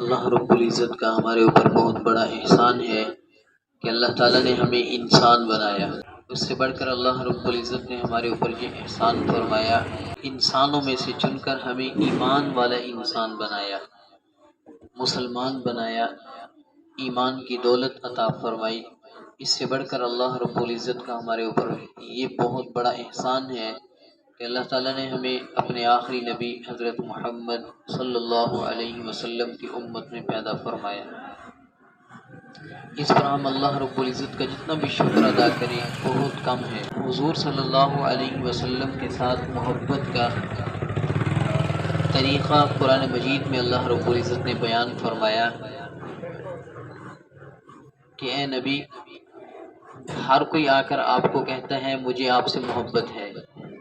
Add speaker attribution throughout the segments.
Speaker 1: اللہ رب العزت کا ہمارے اوپر بہت بڑا احسان ہے کہ اللہ تعالیٰ نے ہمیں انسان بنایا۔ اس سے بڑھ کر اللہ رب العزت نے ہمارے اوپر یہ احسان فرمایا، انسانوں میں سے چن کر ہمیں ایمان والا انسان بنایا، مسلمان بنایا، ایمان کی دولت عطا فرمائی۔ اس سے بڑھ کر اللہ رب العزت کا ہمارے اوپر یہ بہت بڑا احسان ہے کہ اللہ تعالیٰ نے ہمیں اپنے آخری نبی حضرت محمد صلی اللہ علیہ وسلم کی امت میں پیدا فرمایا۔ اس پر ہم اللہ رب العزت کا جتنا بھی شکر ادا کریں بہت کم ہے۔ حضور صلی اللہ علیہ وسلم کے ساتھ محبت کا طریقہ قرآن مجید میں اللہ رب العزت نے بیان فرمایا کہ اے نبی، ہر کوئی آ کر آپ کو کہتا ہے مجھے آپ سے محبت ہے،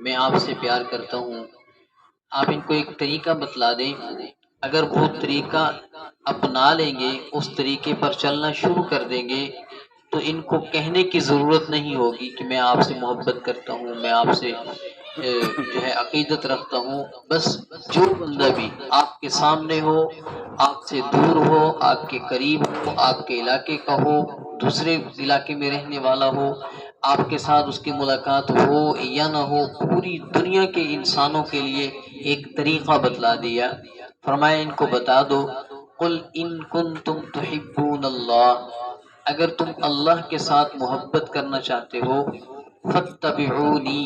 Speaker 1: میں آپ سے پیار کرتا ہوں، آپ ان کو ایک طریقہ بتلا دیں، اگر وہ طریقہ اپنا لیں گے، اس طریقے پر چلنا شروع کر دیں گے تو ان کو کہنے کی ضرورت نہیں ہوگی کہ میں آپ سے محبت کرتا ہوں، میں آپ سے جو ہے عقیدت رکھتا ہوں۔ بس جو بندہ بھی آپ کے سامنے ہو، آپ سے دور ہو، آپ کے قریب ہو، آپ کے علاقے کا ہو، دوسرے علاقے میں رہنے والا ہو، آپ کے ساتھ اس کی ملاقات ہو یا نہ ہو، پوری دنیا کے انسانوں کے لیے ایک طریقہ بتلا دیا۔ فرمایا ان کو بتا دو، قل ان کنتم تحبون اللہ، اگر تم اللہ کے ساتھ محبت کرنا چاہتے ہو، فاتبعونی،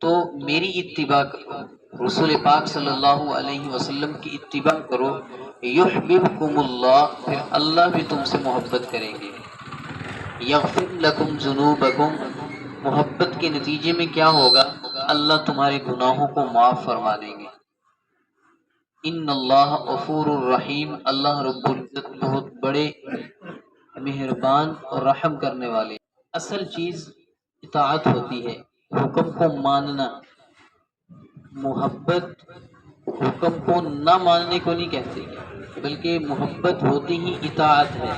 Speaker 1: تو میری اتباع کرو، رسول پاک صلی اللہ علیہ وسلم کی اتباع کرو، یحببکم اللہ، پھر اللہ بھی تم سے محبت کریں گے، یغفر لکم ذنوبکم، محبت کے نتیجے میں کیا ہوگا؟ اللہ تمہارے گناہوں کو معاف فرما دیں گے۔ ان اللہ غفور الرحیم، اللہ رب العزت بہت بڑے مہربان اور رحم کرنے والے۔ اصل چیز اطاعت ہوتی ہے، حکم کو ماننا۔ محبت حکم کو نہ ماننے کو نہیں کہتے، بلکہ محبت ہوتی ہی اطاعت ہے۔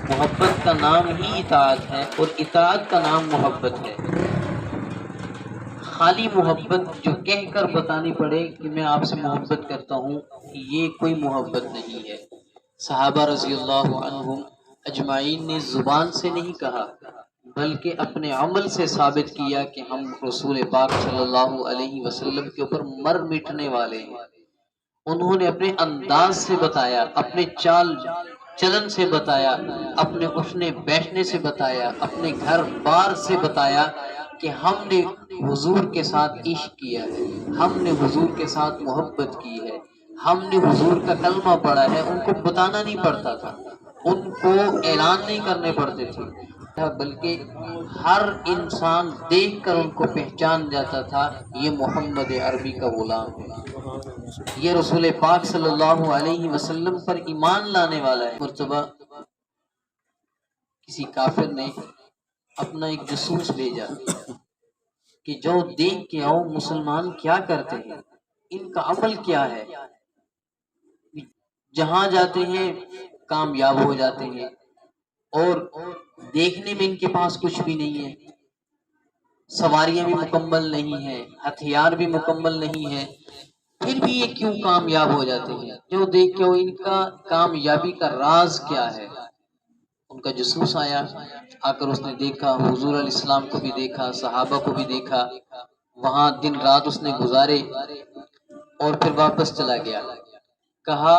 Speaker 1: محبت کا نام ہی اطاعت ہے اور اطاعت کا نام محبت ہے۔ خالی محبت جو کہہ کر بتانی پڑے کہ میں آپ سے محبت کرتا ہوں، یہ کوئی محبت نہیں ہے۔ صحابہ رضی اللہ عنہم اجمعین نے زبان سے نہیں کہا بلکہ اپنے عمل سے ثابت کیا کہ ہم رسول پاک صلی اللہ علیہ وسلم کے اوپر مر مٹنے والے ہیں۔ انہوں نے اپنے انداز سے بتایا، اپنے چال چلن سے بتایا، اپنے اٹھنے بیٹھنے سے بتایا، اپنے گھر بار سے بتایا کہ ہم نے حضور کے ساتھ عشق کیا ہے، ہم نے حضور کے ساتھ محبت کی ہے، ہم نے حضور کا کلمہ پڑھا ہے۔ ان کو بتانا نہیں پڑتا تھا، ان کو اعلان نہیں کرنے پڑتے تھے، بلکہ ہر انسان دیکھ کر ان کو پہچان جاتا تھا یہ محمد عربی کا غلام ہے، یہ رسول پاک صلی اللہ علیہ وسلم پر ایمان لانے والا ہے۔ مرتبہ کسی کافر نے اپنا ایک جاسوس بھیجا کہ جو دیکھ کے آؤ مسلمان کیا کرتے ہیں، ان کا عمل کیا ہے۔ جہاں جاتے ہیں کامیاب ہو جاتے ہیں اور دیکھنے میں ان کے پاس کچھ بھی نہیں ہے، سواریاں بھی مکمل نہیں ہیں، ہتھیار بھی مکمل نہیں ہے، پھر بھی یہ کیوں کامیاب ہو جاتے ہیں؟ جو دیکھ کے آؤ ان کا کامیابی کا راز کیا ہے۔ ان کا جاسوس آیا، آ کر اس نے دیکھا، حضور علیہ السلام کو بھی دیکھا، صحابہ کو بھی دیکھا، وہاں دن رات اس نے گزارے اور پھر واپس چلا گیا۔ کہا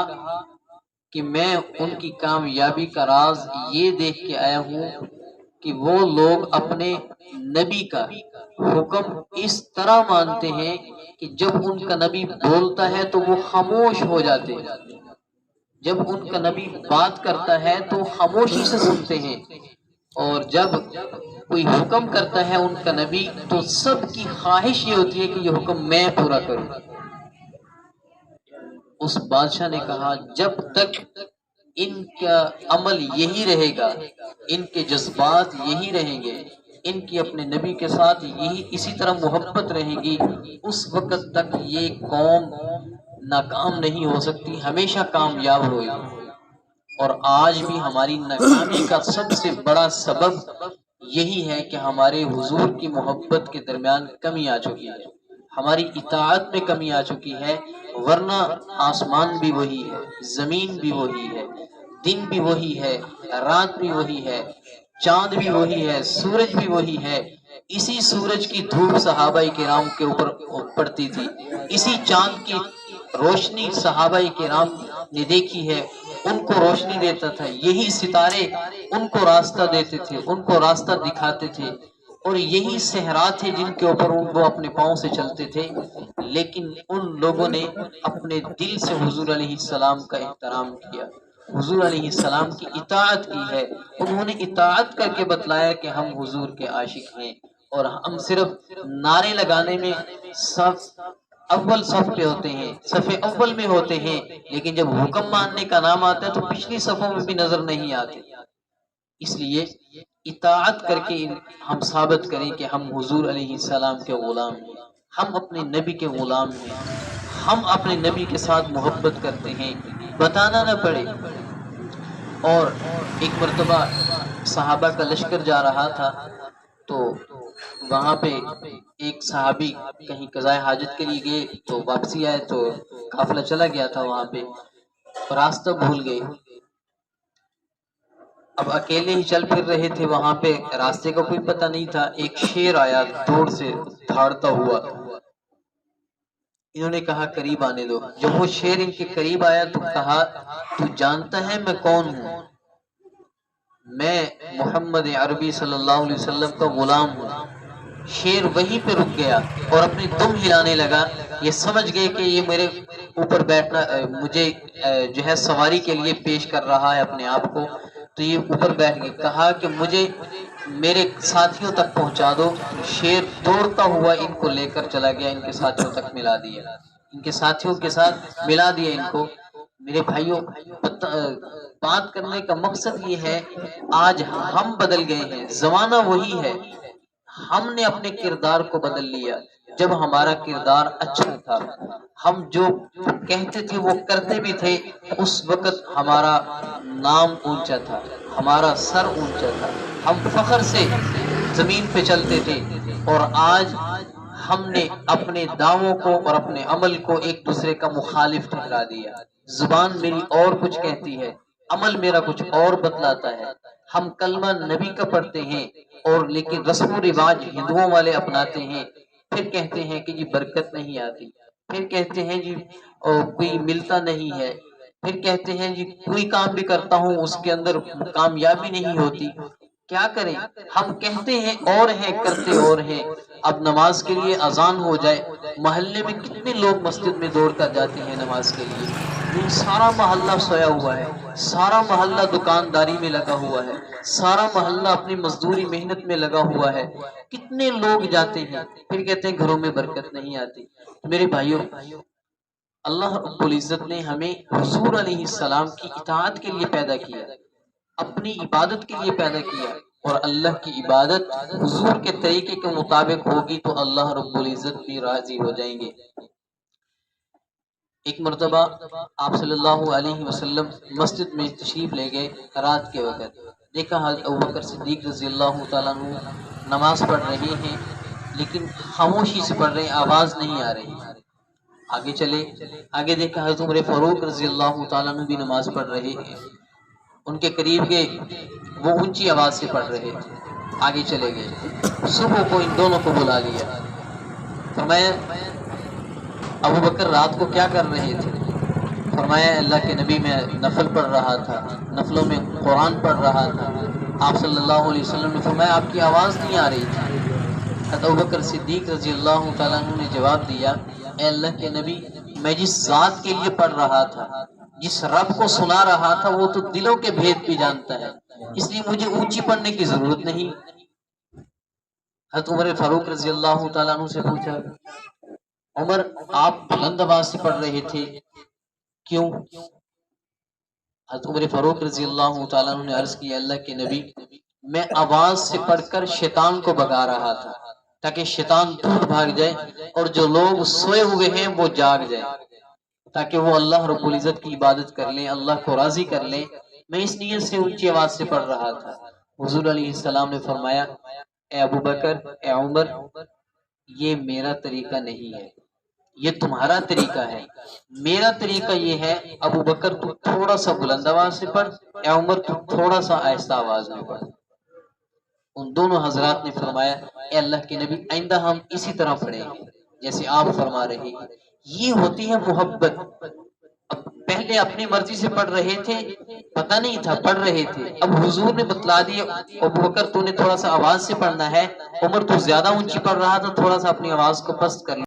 Speaker 1: کہ میں ان کی کامیابی کا راز یہ دیکھ کے آیا ہوں کہ وہ لوگ اپنے نبی کا حکم اس طرح مانتے ہیں کہ جب ان کا نبی بولتا ہے تو وہ خاموش ہو جاتے ہیں، جب ان کا نبی بات کرتا ہے تو خاموشی سے سنتے ہیں، اور جب کوئی حکم کرتا ہے ان کا نبی تو سب کی خواہش یہ ہوتی ہے کہ یہ حکم میں پورا کروں۔ اس بادشاہ نے کہا جب تک ان کا عمل یہی رہے گا، ان کے جذبات یہی رہیں گے، ان کی اپنے نبی کے ساتھ یہی اسی طرح محبت رہے گی، اس وقت تک یہ قوم ناکام نہیں ہو سکتی، ہمیشہ کامیاب ہوئے گی۔ اور آج بھی ہماری ناکامی کا سب سے بڑا سبب یہی ہے کہ ہمارے حضور کی محبت کے درمیان کمی آ چکی ہے۔ ہماری اطاعت میں کمی آ چکی ہے، ورنہ آسمان بھی وہی ہے، زمین بھی وہی ہے، دن بھی وہی ہے، رات بھی وہی ہے، چاند بھی وہی ہے، سورج بھی وہی ہے۔ اسی سورج کی دھوپ صحابہ کرام کے اوپر پڑتی تھی، اسی چاند کی روشنی صحابہ کرام نے دیکھی ہے، ان کو روشنی دیتا تھا، یہی ستارے ان کو راستہ دیتے تھے، ان کو راستہ دکھاتے تھے، اور یہی صحرا تھے جن کے اوپر وہ اپنے پاؤں سے چلتے تھے۔ لیکن ان لوگوں نے اپنے دل سے حضور علیہ السلام کا احترام کیا، حضور علیہ السلام کی اطاعت کی ہے، انہوں نے اطاعت کر کے بتلایا کہ ہم حضور کے عاشق ہیں، اور ہم صرف نعرے لگانے میں صف اول صف پہ ہوتے ہیں، صف اول میں ہوتے ہیں، لیکن جب حکم ماننے کا نام آتا ہے تو پچھلی صفوں میں بھی نظر نہیں آتے۔ اس لیے اطاعت کر کے ہم ثابت کریں کہ ہم حضور علیہ السلام کے غلام ہیں، ہم اپنے نبی کے غلام ہیں، ہم اپنے نبی کے ساتھ محبت کرتے ہیں، بتانا نہ پڑے۔ اور ایک مرتبہ صحابہ کا لشکر جا رہا تھا، تو وہاں پہ ایک صحابی کہیں قضائے حاجت کے لیے گئے، تو واپسی آئے تو قافلہ چلا گیا تھا، وہاں پہ راستہ بھول گئے۔ اب اکیلے ہی چل پھر رہے تھے، وہاں پہ راستے کا کوئی پتہ نہیں تھا، ایک شیر آیا دوڑ سے دھاڑتا ہوا، انہوں نے کہا قریب آنے دو۔ جب وہ شیر ان کے قریب آیا تو کہا تو جانتا ہے میں کون ہوں؟ میں محمد عربی صلی اللہ علیہ وسلم کا غلام ہوں۔ شیر وہیں پہ رک گیا اور اپنی دم ہلانے لگا، یہ سمجھ گئے کہ یہ میرے اوپر بیٹھنا مجھے جو ہے سواری کے لیے پیش کر رہا ہے اپنے آپ کو، تو یہ اوپر بیٹھ گئے۔ کہا کہ مجھے میرے ساتھیوں تک پہنچا دو۔ شیر دوڑتا ہوا ان کو لے کر چلا گیا، ان کے ساتھیوں تک ملا دیا، ان کے ساتھیوں کے ساتھ ملا دیا ان کو۔ میرے بھائیوں، بات کرنے کا مقصد یہ ہے، آج ہم بدل گئے ہیں، زمانہ وہی ہے، ہم نے اپنے کردار کو بدل لیا۔ جب ہمارا کردار اچھا تھا، ہم جو کہتے تھے وہ کرتے بھی تھے، اس وقت ہمارا نام اونچا تھا، ہمارا سر اونچا تھا، ہم فخر سے زمین پہ چلتے تھے، اور آج ہم نے اپنے دعووں کو اور اپنے عمل کو ایک دوسرے کا مخالف ٹھہرا دیا۔ زبان میری اور کچھ کہتی ہے، عمل میرا کچھ اور بتلاتا ہے۔ ہم کلمہ نبی کا پڑھتے ہیں، اور لیکن رسم و رواج ہندوؤں والے اپناتے ہیں، پھر کہتے ہیں کہ جی برکت نہیں آتی، پھر کہتے ہیں جی کوئی ملتا نہیں ہے، پھر کہتے ہیں جی کوئی کام بھی کرتا ہوں اس کے اندر کامیابی نہیں ہوتی۔ کیا کریں، ہم کہتے ہیں اور ہیں، کرتے اور ہیں۔ اب نماز کے لیے اذان ہو جائے، محلے میں کتنے لوگ مسجد میں دوڑ کر جاتے ہیں نماز کے لیے، لیکن سارا محلہ سویا ہوا ہے، سارا محلہ دکانداری میں لگا ہوا ہے، سارا محلہ اپنی مزدوری محنت میں لگا ہوا ہے، کتنے لوگ جاتے ہیں، پھر کہتے ہیں گھروں میں برکت نہیں آتی۔ میرے بھائیوں، اللہ رب العزت نے ہمیں حضور علیہ السلام کی اطاعت کے لیے پیدا کیا، اپنی عبادت کے لیے پیدا کیا، اور اللہ کی عبادت حضور کے طریقے کے مطابق ہوگی تو اللہ رب العزت بھی راضی ہو جائیں گے۔ ایک مرتبہ آپ صلی اللہ علیہ وسلم مسجد میں تشریف لے گئے، رات کے وقت دیکھا حضرت ابوبکر صدیق رضی اللہ تعالیٰ عنہ نماز پڑھ رہے ہیں، لیکن خاموشی سے پڑھ رہے ہیں، آواز نہیں آ رہی۔ آگے چلے، آگے دیکھا حضرت عمر فاروق رضی اللہ تعالیٰ عنہ بھی نماز پڑھ رہے ہیں، ان کے قریب گئے، وہ اونچی آواز سے پڑھ رہے تھے، آگے چلے گئے، صبح کو ان دونوں کو بلا لیا، فرمایا ابو بکر رات کو کیا کر رہے تھے؟ فرمایا اللہ کے نبی میں نفل پڑھ رہا تھا، نفلوں میں قرآن پڑھ رہا تھا۔ آپ صلی اللہ علیہ وسلم نے فرمایا آپ کی آواز نہیں آ رہی تھی۔ حضرت ابوبکر صدیق رضی اللہ تعالیٰ عنہ نے جواب دیا، اے اللہ کے نبی، میں جس ذات کے لیے پڑھ رہا تھا، جس رب کو سنا رہا تھا، وہ تو دلوں کے بھید بھی جانتا ہے، اس لیے مجھے اونچی پڑھنے کی ضرورت نہیں۔ حضرت عمر فاروق رضی اللہ تعالیٰ عنہ سے پوچھا، عمر آپ بلند آواز سے پڑھ رہے تھے، کیوں؟ حضرت عمر فاروق رضی اللہ تعالیٰ عنہ نے عرض کی، اللہ کے نبی، میں آواز سے پڑھ کر شیطان کو بھگا رہا تھا، تاکہ شیطان دور بھاگ جائے اور جو لوگ سوئے ہوئے ہیں وہ جاگ جائیں، تاکہ وہ اللہ رب العزت کی عبادت کر لیں، اللہ کو راضی کر لیں۔ میں اس نیت سے اونچی آواز سے پڑھ رہا تھا۔ حضور علیہ السلام نے فرمایا، اے ابو بکر، اے عمر، یہ میرا طریقہ نہیں ہے، یہ تمہارا طریقہ ہے۔ میرا طریقہ یہ ہے، ابو بکر تو تھوڑا سا بلند آواز سے پڑھ، یا عمر تو تھوڑا سا آہستہ آواز میں پڑھ۔ ان دونوں حضرات نے فرمایا اے اللہ کے نبی آئندہ ہم اسی طرح پڑھیں گے جیسے آپ فرما رہے ہیں۔ یہ ہوتی ہے محبت۔ اب پہلے اپنی مرضی سے پڑھ رہے تھے، پتہ نہیں تھا پڑھ رہے تھے، اب حضور نے بتلا دیا ابو بکر تو نے تھوڑا سا آواز سے پڑھنا ہے، عمر تو زیادہ اونچی پڑھ رہا تھا، تھوڑا سا اپنی آواز کو پست کر